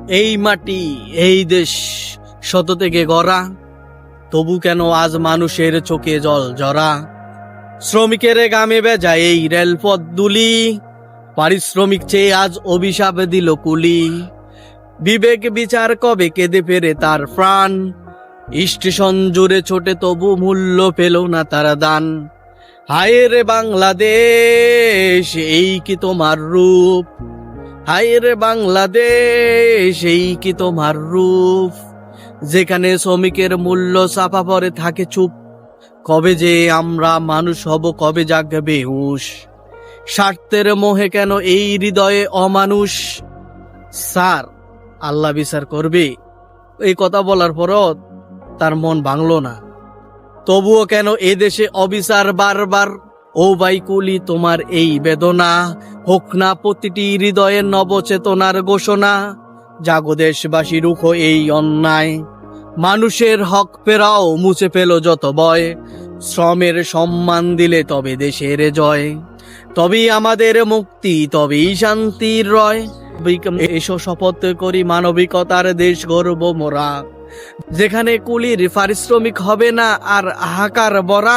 এই মাটি এই দেশ শত থেকে গড়া, তবু কেন আজ মানুষের চোখে জল জরা? শ্রমিকের গামে বেজা এই রেলপথ দুলি, পারিশ্রমিক চেয়ে আজ অভিশাপ দিল কুলি। বিবেক বিচার কবে কেঁদে ফেরে তার প্রাণ, স্টেশন জুড়ে ছোটে তবু মূল্য পেল না তার দান। হায় রে বাংলাদেশ, এই কি তোমার রূপ? হায় রে বাংলাদেশ, এই কি তোমার রূপ? যেখানে শ্রমিকের মূল্য চাপা পড়ে থাকে চুপ। কবে যে আমরা মানুষ হব, কবে জাগবে হুঁশ? স্বার্থের মোহে কেন এই হৃদয়ে অমানুষ? স্যার, আল্লাহ বিচার করবে। এই কথা বলার পরও তার মন ভাঙলো না। তবুও কেন এ দেশে অবিচার বারবার? ও ভাই কুলি, তোমার এই বেদনা হোক না প্রতিটি হৃদয়ের নবচেতনার ঘোষণা। জাগো দেশবাসী, রুখো এই অন্যায়, মানুষের হক ফেরাও, মুছে ফেল যত ভয়। শ্রমের সম্মান দিলে তবে দেশের জয়, তবেই আমাদের মুক্তি, তবেই শান্তির রয়। এসো শপথ করি মানবিকতার দেশ গর্ব মোরা, যেখানে কুলির পারিশ্রমিক হবে না আর হাহাকার বরা।